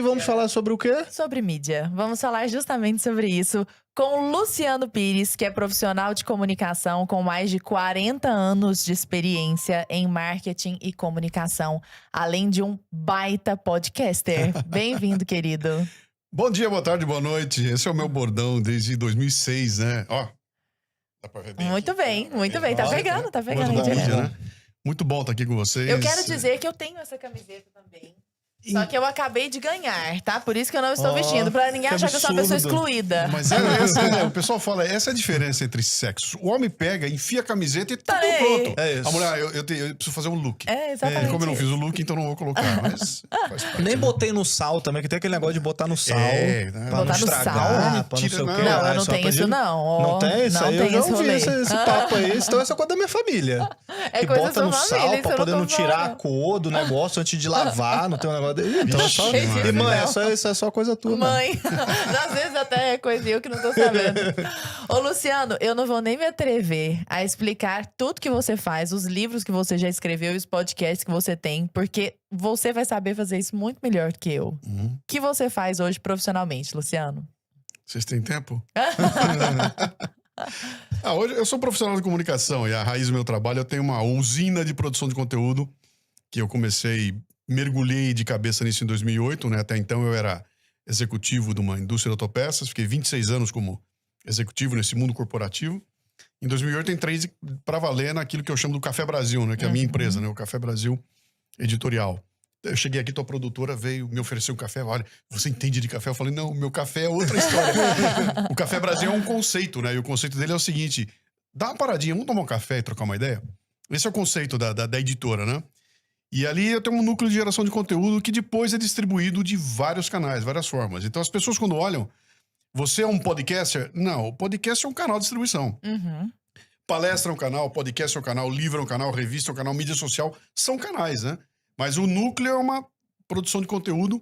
E vamos falar sobre o quê? Sobre mídia. Vamos falar justamente sobre isso com o Luciano Pires, que é profissional de comunicação com mais de 40 anos de experiência em marketing e comunicação, além de um baita podcaster. Bem-vindo, querido. Bom dia, boa tarde, boa noite. Esse é o meu bordão desde 2006, né? Ó, dá pra ver bem Muito aqui. bem, muito bem. Tá pegando, tá pegando. Muito bom, Gente. né? Muito bom estar aqui com vocês. Eu quero dizer que eu tenho essa camiseta também. Só que eu acabei de ganhar, tá? Por isso que eu não estou vestindo, pra ninguém achar que eu sou uma pessoa excluída. Mas o pessoal fala, essa é a diferença entre sexos. O homem pega, enfia a camiseta e tudo pronto. É isso. A mulher, eu preciso fazer um look. É, exatamente. E como eu não fiz o look, então não vou colocar. Mas faz parte, Nem né? botei no sal também, que tem aquele negócio de botar no sal. Né? Pra Botar não no estragar, sal? pra não sei o quê. Não, eu não Só tenho pra isso, gente- não. Ó, Não tem isso não aí? tem Eu já esse ouvi rolê. esse papo aí. Então essa é coisa da minha família. É Que coisa bota da no sua sal família, pra isso eu poder não tô tirar a falando. cor do negócio antes de lavar, não tem um negócio dele. Então, só... Cheio disso, E mãe, não. isso é só coisa tua, né? Mãe, às vezes até é coisa eu que não tô sabendo. Ô, Luciano, eu não vou nem me atrever a explicar tudo que você faz, os livros que você já escreveu e os podcasts que você tem, porque você vai saber fazer isso muito melhor que eu. O que você faz hoje profissionalmente, Luciano? Vocês têm tempo? Hoje eu sou profissional de comunicação e a raiz do meu trabalho, eu tenho uma usina de produção de conteúdo que eu mergulhei de cabeça nisso em 2008, né? Até então eu era executivo de uma indústria de autopeças, fiquei 26 anos como executivo nesse mundo corporativo. Em 2008 entrei para valer naquilo que eu chamo do Café Brasil, né? Que é a minha empresa, né? O Café Brasil Editorial. Eu cheguei aqui, tua produtora veio me oferecer um café. Olha, você entende de café? Eu falei, não, meu café é outra história. O Café Brasil é um conceito, né? E o conceito dele é o seguinte, dá uma paradinha, vamos tomar um café e trocar uma ideia? Esse é o conceito da editora, né? E ali eu tenho um núcleo de geração de conteúdo que depois é distribuído de vários canais, várias formas. Então as pessoas quando olham, você é um podcaster? Não, o podcast é um canal de distribuição. Palestra é um canal, podcast é um canal, livro é um canal, revista é um canal, mídia social são canais, né? Mas o núcleo é uma produção de conteúdo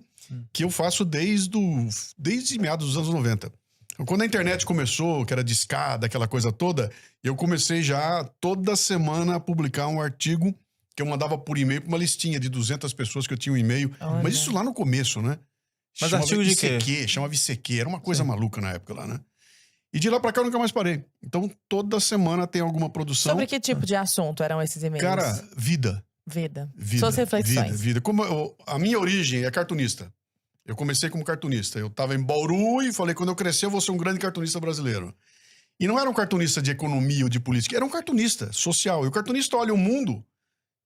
que eu faço desde meados dos anos 90. Então, quando a internet começou, que era discada, aquela coisa toda, eu comecei já toda semana a publicar um artigo que eu mandava por e-mail para uma listinha de 200 pessoas que eu tinha um e-mail. Olha. Mas isso lá no começo, né? Mas Chamava artigo de quê? ICQ, chamava ICQ, era uma coisa maluca na época lá, né? E de lá pra cá eu nunca mais parei. Então toda semana tem alguma produção. Sobre que tipo de assunto eram esses e-mails? Cara, vida. Vida. Vida. Suas reflexões. Vida. A minha origem é cartunista. Eu comecei como cartunista. Eu tava em Bauru e falei, quando eu crescer eu vou ser um grande cartunista brasileiro. E não era um cartunista de economia ou de política, era um cartunista social. E o cartunista olha o mundo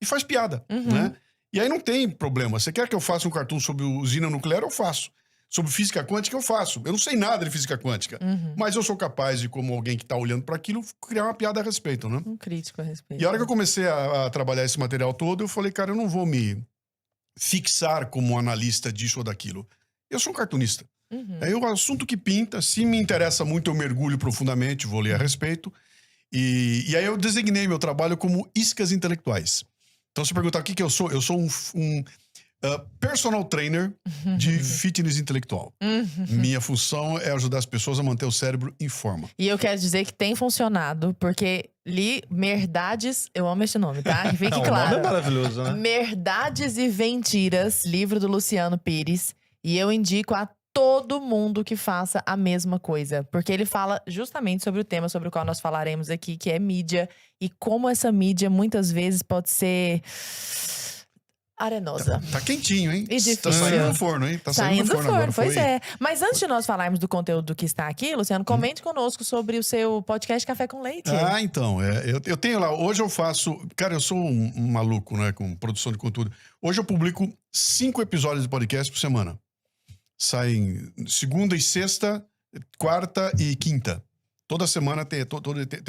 e faz piada, né? E aí não tem problema. Você quer que eu faça um cartoon sobre usina nuclear? Eu faço. Sobre física quântica, eu faço. Eu não sei nada de física quântica. Mas eu sou capaz de, como alguém que tá olhando para aquilo, criar uma piada a respeito, né? Um crítico a respeito. E a hora que eu comecei a trabalhar esse material todo, eu falei, cara, eu não vou me fixar como analista disso ou daquilo. Eu sou um cartunista. É o assunto que pinta. Se me interessa muito, eu mergulho profundamente, vou ler a respeito. E aí eu designei meu trabalho como iscas intelectuais. Então, se perguntar o que eu sou um personal trainer de fitness intelectual. Minha função é ajudar as pessoas a manter o cérebro em forma. E eu quero dizer que tem funcionado, porque li Merdades, eu amo esse nome, tá? Que fique Não, o claro. nome é maravilhoso, né? Merdades e Mentiras, livro do Luciano Pires. E eu indico a todo mundo que faça a mesma coisa. Porque ele fala justamente sobre o tema sobre o qual nós falaremos aqui, que é mídia. E como essa mídia muitas vezes pode ser arenosa. Tá quentinho, hein? E difícil. Tá saindo do forno, hein? Tá Saindo do forno, agora. pois Foi. é. Mas antes de nós falarmos do conteúdo que está aqui, Luciano, comente conosco sobre o seu podcast Café com Leite. Então, eu tenho lá, hoje eu faço, cara, eu sou um maluco, né, com produção de conteúdo. Hoje eu publico 5 episódios de podcast por semana. Saem segunda e sexta, quarta e quinta. Toda semana tem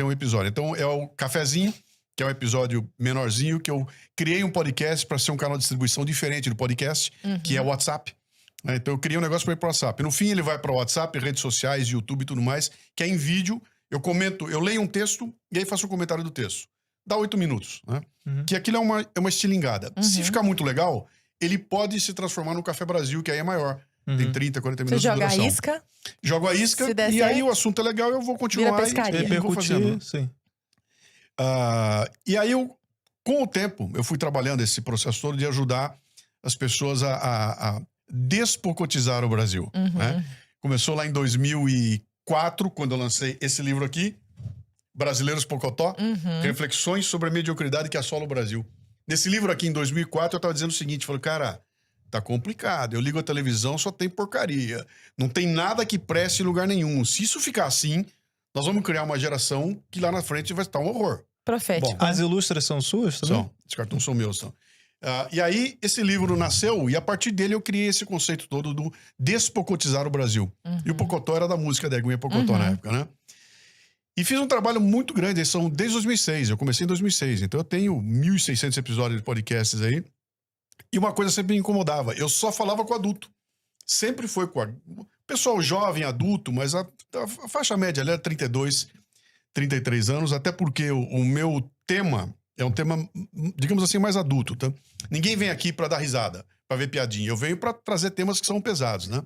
um episódio. Então é o Cafezinho, que é um episódio menorzinho, que eu criei um podcast para ser um canal de distribuição diferente do podcast, que é o WhatsApp. Né? Então eu criei um negócio para ir para o WhatsApp. No fim ele vai para o WhatsApp, redes sociais, YouTube e tudo mais, que é em vídeo. Eu comento, eu leio um texto e aí faço um comentário do texto. Dá 8 minutos, né? Que aquilo é uma estilingada. Se ficar muito legal, ele pode se transformar no Café Brasil, que aí é maior. Tem 30, 40 Você minutos de joga a duração. isca, Jogo a isca Se der e certo, aí o assunto é legal, eu vou continuar vira pescaria. e vou fazendo. Repercutir, sim. E aí com o tempo, eu fui trabalhando esse processo todo de ajudar as pessoas a Despocotizar o Brasil. Né? Começou lá em 2004, quando eu lancei esse livro aqui, Brasileiros Pocotó, Reflexões sobre a Mediocridade que Assola o Brasil. Nesse livro aqui, em 2004, eu estava dizendo o seguinte, falei, cara, tá complicado, eu ligo a televisão, só tem porcaria. Não tem nada que preste em lugar nenhum. Se isso ficar assim, nós vamos criar uma geração que lá na frente vai estar um horror. Profético. As ilustras são suas também? São. Os cartões são meus, são. E aí, esse livro nasceu e a partir dele eu criei esse conceito todo do despocotizar o Brasil. E o Pocotó era da música da Eguinha Pocotó na época, né? E fiz um trabalho muito grande, eles são desde 2006, eu comecei em 2006, então eu tenho 1.600 episódios de podcasts aí. E uma coisa sempre me incomodava, eu só falava com adulto. Sempre foi com pessoal jovem, adulto, mas a faixa média ali era 32, 33 anos, até porque o meu tema é um tema, digamos assim, mais adulto, tá? Ninguém vem aqui pra dar risada, pra ver piadinha. Eu venho pra trazer temas que são pesados, né?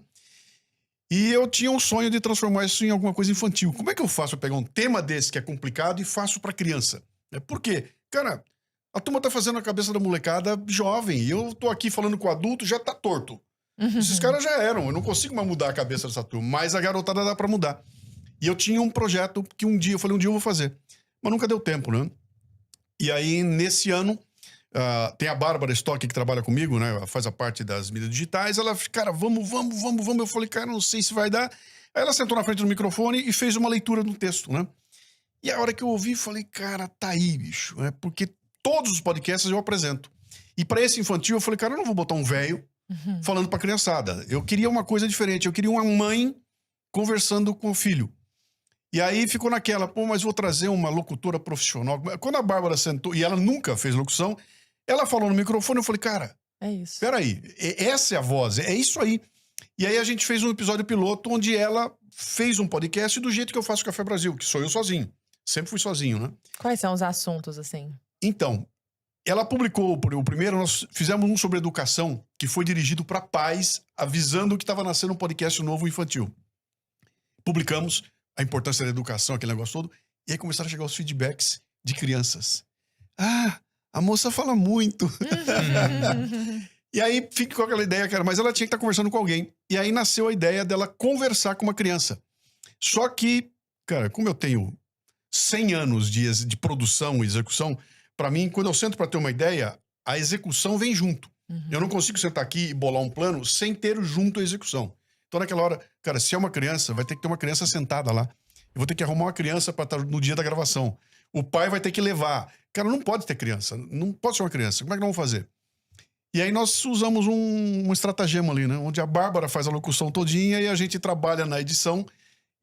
E eu tinha um sonho de transformar isso em alguma coisa infantil. Como é que eu faço pra pegar um tema desse que é complicado e faço pra criança? Por quê? Cara, a turma tá fazendo a cabeça da molecada jovem. E eu tô aqui falando com o adulto, já tá torto. Esses caras já eram. Eu não consigo mais mudar a cabeça dessa turma. Mas a garotada dá pra mudar. E eu tinha um projeto que um dia eu vou fazer. Mas nunca deu tempo, né? E aí, nesse ano, tem a Bárbara Stock que trabalha comigo, né? Ela faz a parte das mídias digitais. Ela, cara, vamos. Eu falei, cara, não sei se vai dar. Aí ela sentou na frente do microfone e fez uma leitura do texto, né? E a hora que eu ouvi, falei, cara, tá aí, bicho. Né? Porque todos os podcasts eu apresento. E pra esse infantil, eu falei, cara, eu não vou botar um velho falando pra criançada. Eu queria uma coisa diferente. Eu queria uma mãe conversando com o filho. E aí ficou naquela, mas vou trazer uma locutora profissional. Quando a Bárbara sentou, e ela nunca fez locução, ela falou no microfone, eu falei, cara, é isso. Peraí, essa é a voz, é isso aí. E aí a gente fez um episódio piloto onde ela fez um podcast do jeito que eu faço Café Brasil, que sou eu sozinho. Sempre fui sozinho, né? Quais são os assuntos, assim? Então, ela publicou o primeiro, nós fizemos um sobre educação, que foi dirigido para pais, avisando que estava nascendo um podcast novo infantil. Publicamos a importância da educação, aquele negócio todo, e aí começaram a chegar os feedbacks de crianças. A moça fala muito. E aí ficou aquela ideia, cara, mas ela tinha que estar conversando com alguém. E aí nasceu a ideia dela conversar com uma criança. Só que, cara, como eu tenho 100 anos de produção e execução, pra mim, quando eu sento pra ter uma ideia, a execução vem junto. Eu não consigo sentar aqui e bolar um plano sem ter junto a execução. Então, naquela hora, cara, se é uma criança, vai ter que ter uma criança sentada lá. Eu vou ter que arrumar uma criança pra estar no dia da gravação. O pai vai ter que levar. Cara, não pode ter criança. Não pode ser uma criança. Como é que nós vamos fazer? E aí nós usamos um estratagema ali, né? Onde a Bárbara faz a locução todinha e a gente trabalha na edição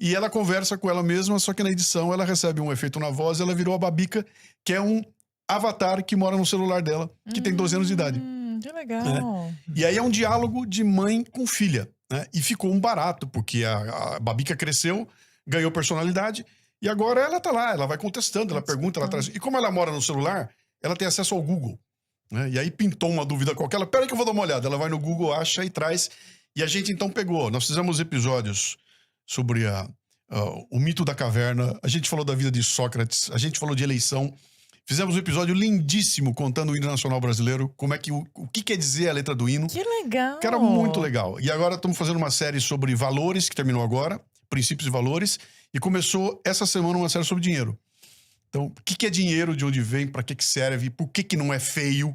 e ela conversa com ela mesma, só que na edição ela recebe um efeito na voz e ela virou a Babica, que é um avatar que mora no celular dela, que tem 12 anos de idade. Que legal. Né? E aí é um diálogo de mãe com filha. Né? E ficou um barato, porque a Babica cresceu, ganhou personalidade e agora ela tá lá, ela vai contestando, ela pergunta, ela traz. E como ela mora no celular, ela tem acesso ao Google. Né? E aí pintou uma dúvida qualquer, ela, peraí que eu vou dar uma olhada. Ela vai no Google, acha e traz. E a gente então pegou. Nós fizemos episódios sobre o mito da caverna, a gente falou da vida de Sócrates, a gente falou de eleição. Fizemos um episódio lindíssimo contando o hino nacional brasileiro, como é que o que quer dizer a letra do hino. Que legal. Que era muito legal. E agora estamos fazendo uma série sobre valores, que terminou agora, princípios e valores, e começou essa semana uma série sobre dinheiro. Então, o que é dinheiro, de onde vem, para que serve, por que não é feio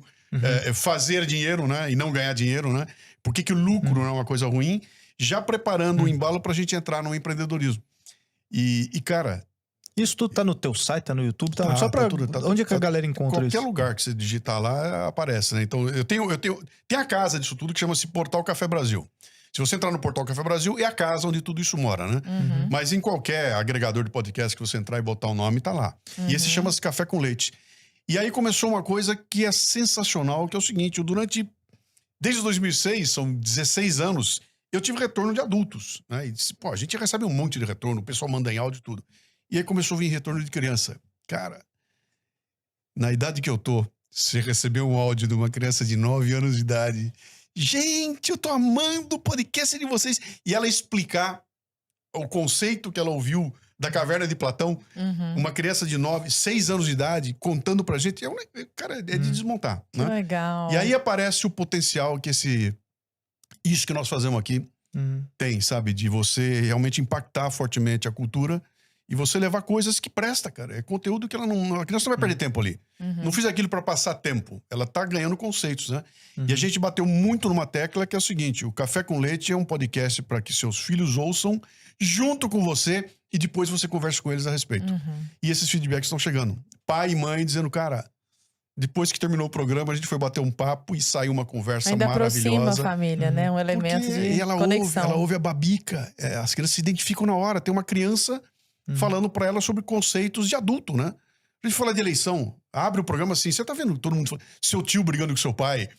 fazer dinheiro, né, e não ganhar dinheiro, né? Por que o lucro não é uma coisa ruim? Já preparando o embalo pra gente entrar no empreendedorismo. E cara... Isso tudo tá no teu site, tá no YouTube? Tá, só pra... onde é que a galera encontra isso? Qualquer lugar que você digitar lá, aparece, né? Então, tem a casa disso tudo que chama-se Portal Café Brasil. Se você entrar no Portal Café Brasil, é a casa onde tudo isso mora, né? Mas em qualquer agregador de podcast que você entrar e botar o nome, tá lá. E esse chama-se Café com Leite. E aí começou uma coisa que é sensacional, que é o seguinte, desde 2006, são 16 anos, eu tive retorno de adultos, né? E, a gente recebe um monte de retorno, o pessoal manda em áudio e tudo. E aí começou a vir retorno de criança. Cara, na idade que eu tô, você recebeu um áudio de uma criança de 9 anos de idade. Gente, eu tô amando o podcast de vocês. E ela explicar o conceito que ela ouviu da Caverna de Platão. Uma criança de 6 anos de idade contando pra gente. Cara, é de desmontar. Né? Legal. E aí aparece o potencial que Isso que nós fazemos aqui tem, sabe? De você realmente impactar fortemente a cultura e você levar coisas que presta, cara. É conteúdo que a criança não vai perder tempo ali. Não fiz aquilo para passar tempo. Ela tá ganhando conceitos, né? E a gente bateu muito numa tecla que é o seguinte: o Café com Leite é um podcast para que seus filhos ouçam junto com você e depois você converse com eles a respeito. E esses feedbacks estão chegando. Pai e mãe dizendo, cara, depois que terminou o programa, a gente foi bater um papo e saiu uma conversa ainda maravilhosa. Ainda aproxima a família, né? Um elemento de conexão. Ela ouve a babica. As crianças se identificam na hora. Tem uma criança falando pra ela sobre conceitos de adulto, né? A gente fala de eleição, abre o programa assim, você tá vendo todo mundo falando, seu tio brigando com seu pai,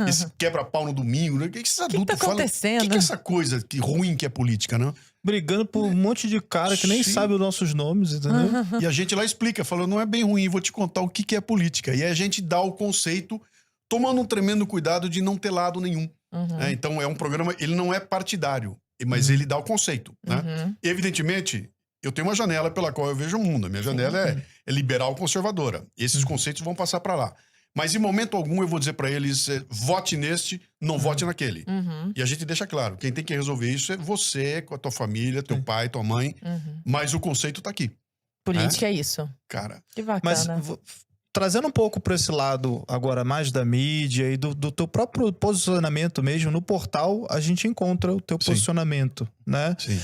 esse quebra-pau no domingo, né? O que esses adultos tá acontecendo? O que é essa coisa ruim que é política, né? Brigando por um monte de cara que nem sabe os nossos nomes, entendeu? E a gente lá explica, falou, não é bem ruim, vou te contar o que é política. E aí a gente dá o conceito, tomando um tremendo cuidado de não ter lado nenhum. Então é um programa, ele não é partidário, mas ele dá o conceito, né? Evidentemente, eu tenho uma janela pela qual eu vejo o mundo. A minha janela é liberal conservadora. Esses conceitos vão passar para lá. Mas em momento algum eu vou dizer para eles, vote neste, não vote naquele. E a gente deixa claro, quem tem que resolver isso é você, com a tua família, teu pai, tua mãe. Mas o conceito tá aqui. Política é isso. Cara. Que bacana. Mas trazendo um pouco para esse lado agora mais da mídia e do teu próprio posicionamento mesmo, no portal a gente encontra o teu posicionamento, né? Sim.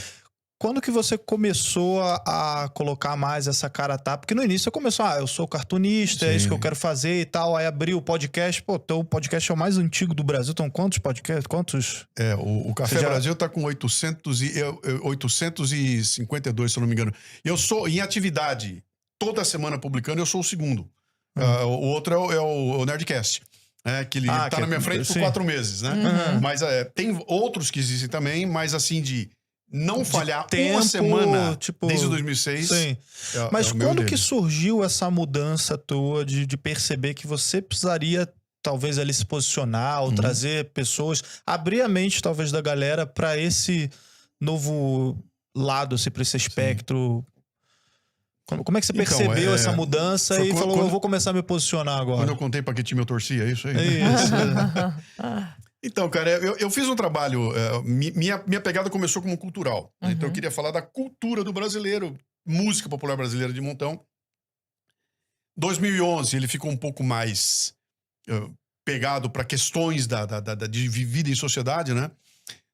Quando que você começou a colocar mais essa cara a tapa? Porque no início você começou, eu sou cartunista, é isso que eu quero fazer e tal. Aí abriu o podcast. Pô, teu podcast é o mais antigo do Brasil. Então, quantos podcasts? Quantos? O Café Brasil tá com 852, se eu não me engano. Eu sou, em atividade, toda semana publicando, eu sou o segundo. O outro é o Nerdcast. Que ele tá na minha frente por 4 meses, né? Mas tem outros que existem também, mas assim, de não falhar uma semana desde 2006. Sim. Mas quando que surgiu essa mudança tua de perceber que você precisaria talvez ali se posicionar ou trazer pessoas, abrir a mente talvez da galera para esse novo lado, assim, para esse espectro? Como é que você percebeu essa mudança e falou, eu vou começar a me posicionar agora? Quando eu contei pra que time eu torcia, é isso aí? Isso. Então, cara, eu fiz um trabalho, minha pegada começou como cultural. Então eu queria falar da cultura do brasileiro, música popular brasileira de montão. 2011 ele ficou um pouco mais pegado para questões de vida em sociedade, né?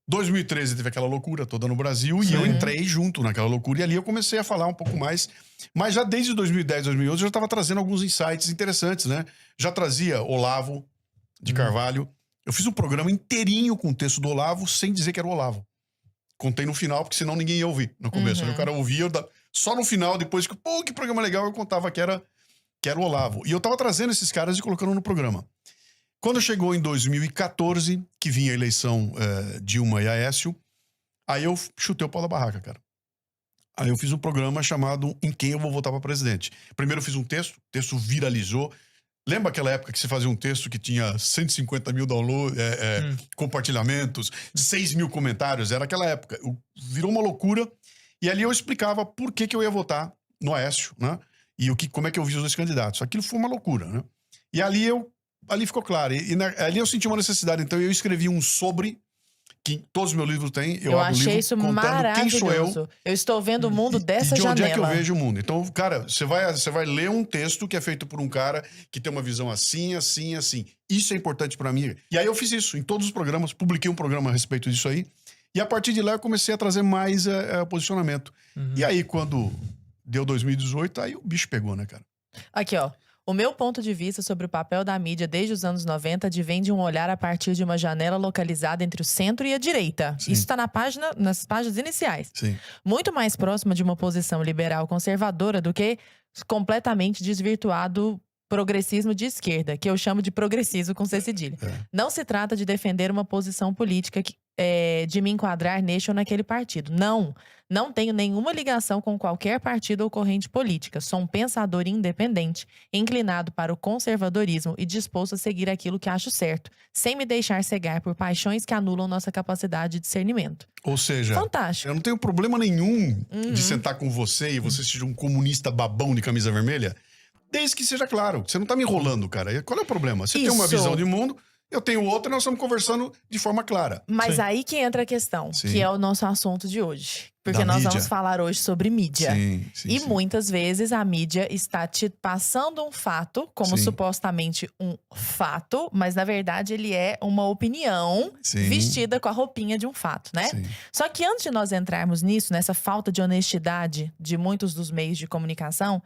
2013 teve aquela loucura toda no Brasil e eu entrei junto naquela loucura e ali eu comecei a falar um pouco mais. Mas já desde 2010, 2011 eu já estava trazendo alguns insights interessantes, né? Já trazia Olavo de Carvalho. Eu fiz um programa inteirinho com o texto do Olavo sem dizer que era o Olavo. Contei no final, porque senão ninguém ia ouvir no começo. Aí o cara ouvia, só no final, depois que, que programa legal, eu contava que era o Olavo. E eu tava trazendo esses caras e colocando no programa. Quando chegou em 2014, que vinha a eleição Dilma e Aécio, aí eu chutei o pau da barraca, cara. Aí eu fiz um programa chamado Em Quem Eu Vou Votar para Presidente. Primeiro eu fiz um texto, o texto viralizou. Lembra aquela época que você fazia um texto que tinha 150 mil downloads, compartilhamentos, 6 mil comentários? Era aquela época. Virou uma loucura. E ali eu explicava por que eu ia votar no Aécio, né? E como é que eu vi os dois candidatos. Aquilo foi uma loucura, né? E ali ficou claro. Ali eu senti uma necessidade. Então eu escrevi um sobre, que todos os meus livros têm. Eu abro achei livro isso contando maravilhoso. quem sou eu. Eu estou vendo o mundo dessa janela. De onde é que eu vejo o mundo. Então, cara, você vai ler um texto que é feito por um cara que tem uma visão assim, assim, assim. Isso é importante pra mim. E aí eu fiz isso em todos os programas, publiquei um programa a respeito disso aí. E a partir de lá eu comecei a trazer mais posicionamento. E aí, quando deu 2018, aí o bicho pegou, né, cara? Aqui, ó. O meu ponto de vista sobre o papel da mídia desde os anos 90 advém de um olhar a partir de uma janela localizada entre o centro e a direita. Sim. Isso está nas páginas iniciais. Sim. Muito mais próxima de uma posição liberal conservadora do que completamente desvirtuado progressismo de esquerda, que eu chamo de progressismo com C cedilha. Não se trata de defender uma posição política de me enquadrar neste ou naquele partido. Não tenho nenhuma ligação com qualquer partido ou corrente política. Sou um pensador independente, inclinado para o conservadorismo e disposto a seguir aquilo que acho certo, sem me deixar cegar por paixões que anulam nossa capacidade de discernimento. Ou seja, fantástico. Eu não tenho problema nenhum de sentar com você e você seja um comunista babão de camisa vermelha, desde que seja claro. Você não tá me enrolando, cara. Qual é o problema? Você tem uma visão de mundo eu tenho outra e nós estamos conversando de forma clara. Mas Sim. aí que entra a questão, Sim. que é o nosso assunto de hoje. Porque Da nós mídia. vamos falar hoje sobre mídia. Sim, E muitas vezes a mídia está te passando um fato, como Sim. supostamente um fato, mas na verdade ele é uma opinião Sim. vestida com a roupinha de um fato, né? Sim. Só que antes de nós entrarmos nisso, nessa falta de honestidade de muitos dos meios de comunicação,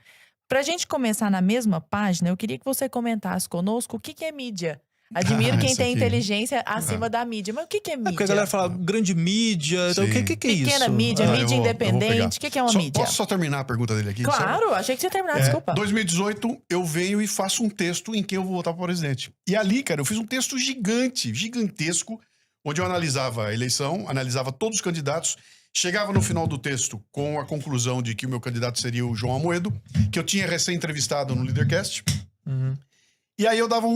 pra gente começar na mesma página, eu queria que você comentasse conosco o que é mídia. Admiro quem isso tem aqui. inteligência acima da mídia. Mas o que é mídia? Porque a galera fala grande mídia, então o Sim. que é isso? Pequena mídia, eu mídia vou independente. O que é uma mídia? Posso só terminar a pergunta dele aqui? Claro, achei que você ia terminar, desculpa. 2018, eu venho e faço um texto em que eu vou votar para presidente. E ali, cara, eu fiz um texto gigantesco, onde eu analisava a eleição, analisava todos os candidatos, chegava no final do texto com a conclusão de que o meu candidato seria o João Amoedo, que eu tinha recém-entrevistado no Leadercast. Uhum. E aí eu dava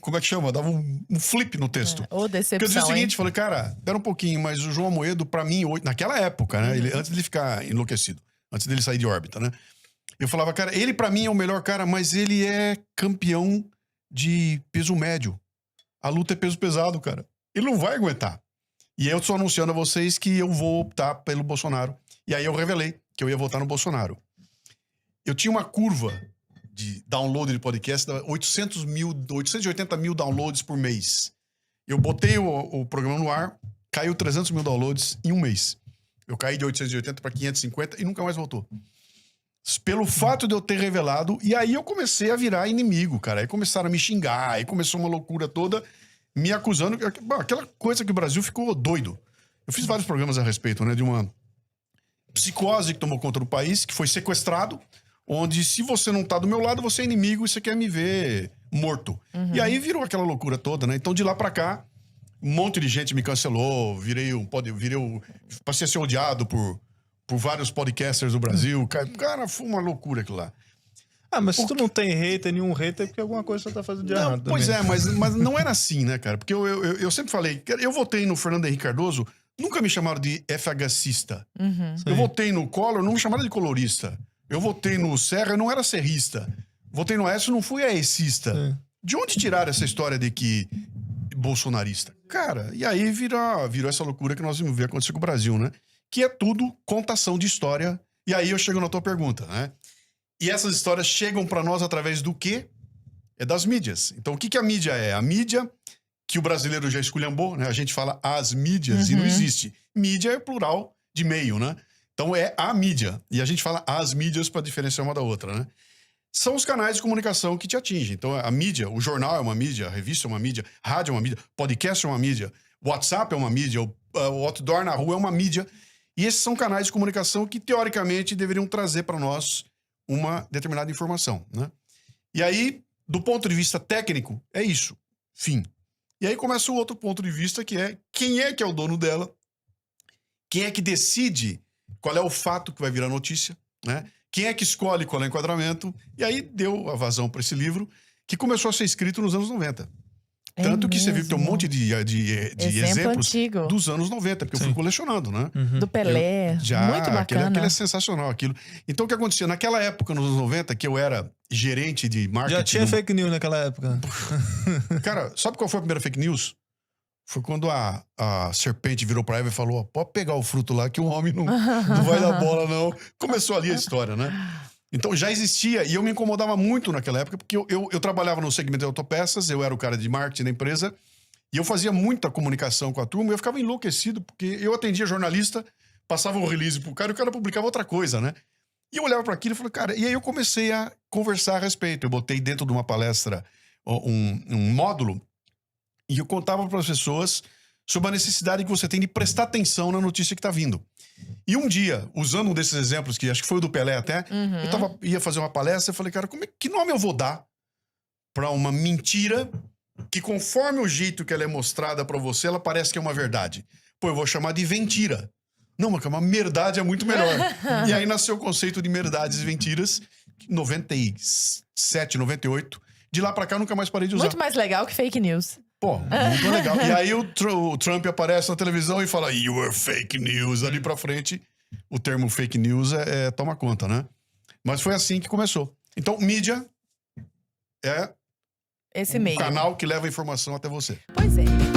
como é que chama? Eu dava um flip no texto. Ô, Porque eu dizia decepção, o hein? seguinte, falei, cara, pera um pouquinho, mas o João Amoedo, pra mim, naquela época, né? Antes dele ficar enlouquecido, antes dele sair de órbita, né? Eu falava, cara, ele pra mim é o melhor cara, mas ele é campeão de peso médio. A luta é peso pesado, cara. Ele não vai aguentar. E eu tô anunciando a vocês que eu vou optar pelo Bolsonaro. E aí eu revelei que eu ia votar no Bolsonaro. Eu tinha uma curva de download de podcast, 880 mil downloads por mês. Eu botei o programa no ar, caiu 300 mil downloads em um mês. Eu caí de 880 para 550 e nunca mais voltou. Pelo fato de eu ter revelado, e aí eu comecei a virar inimigo, cara. Aí começaram a me xingar, aí começou uma loucura toda, me acusando. Aquela coisa que o Brasil ficou doido. Eu fiz vários programas a respeito, né, de uma psicose que tomou conta do país, que foi sequestrado, onde se você não tá do meu lado, você é inimigo e você quer me ver morto. E aí virou aquela loucura toda, né? Então de lá pra cá, um monte de gente me cancelou, passei a ser odiado por vários podcasters do Brasil. Cara, foi uma loucura aquilo lá. Ah, mas se tu não tem hater, nenhum hater, é porque alguma coisa você tá fazendo de errado. Pois também. mas não era assim, né, cara? Porque eu sempre falei, eu votei no Fernando Henrique Cardoso, nunca me chamaram de FHCista. Eu votei no Collor, não me chamaram de colorista. Eu votei no Serra, eu não era serrista. Votei no Aécio, não fui aecista. Sim. De onde tiraram essa história de que bolsonarista? Cara, e aí virou essa loucura que nós vamos ver acontecer com o Brasil, né? Que é tudo contação de história. E aí eu chego na tua pergunta, né? E essas histórias chegam pra nós através do quê? É das mídias. Então o que a mídia é? A mídia que o brasileiro já esculhambou, né? A gente fala as mídias e não existe. Mídia é plural de meio, né? Então é a mídia. E a gente fala as mídias para diferenciar uma da outra, né? São os canais de comunicação que te atingem. Então a mídia, o jornal é uma mídia, a revista é uma mídia, rádio é uma mídia, podcast é uma mídia, WhatsApp é uma mídia, o outdoor na rua é uma mídia. E esses são canais de comunicação que, teoricamente, deveriam trazer para nós uma determinada informação, né? E aí, do ponto de vista técnico, é isso. Fim. E aí começa o outro ponto de vista, que é quem é que é o dono dela, quem é que decide qual é o fato que vai virar notícia, né? Quem é que escolhe qual é o enquadramento. E aí deu a vazão para esse livro, que começou a ser escrito nos anos 90. Tanto que você viu que tem um monte de exemplos antigo. dos anos 90, porque eu fui colecionando, né? Do Pelé. Muito bacana. Aquele é sensacional, aquilo. Então, o que acontecia? Naquela época, nos anos 90, que eu era gerente de marketing... Já tinha fake news naquela época. Cara, sabe qual foi a primeira fake news? Foi quando a serpente virou pra Eva e falou, pode pegar o fruto lá que o homem não vai dar bola, não. Começou ali a história, né? Então já existia, e eu me incomodava muito naquela época, porque eu trabalhava no segmento de autopeças, eu era o cara de marketing da empresa, e eu fazia muita comunicação com a turma, e eu ficava enlouquecido, porque eu atendia jornalista, passava um release pro cara, e o cara publicava outra coisa, né? E eu olhava para aquilo e falei, cara... E aí eu comecei a conversar a respeito. Eu botei dentro de uma palestra um módulo, e eu contava para as pessoas sobre a necessidade que você tem de prestar atenção na notícia que está vindo. E um dia, usando um desses exemplos, que acho que foi o do Pelé até, ia fazer uma palestra e falei, cara, que nome eu vou dar para uma mentira que, conforme o jeito que ela é mostrada para você, ela parece que é uma verdade? Pô, eu vou chamar de mentira. Não, mas uma merdade é muito melhor. E aí nasceu o conceito de merdades e mentiras, 97, 98. De lá pra cá, eu nunca mais parei de usar. Muito mais legal que fake news. Pô, muito legal. E aí o Trump aparece na televisão e fala, you are fake news. Ali pra frente, o termo fake news toma conta, né? Mas foi assim que começou. Então, mídia é esse meio. canal que leva a informação até você. Pois é.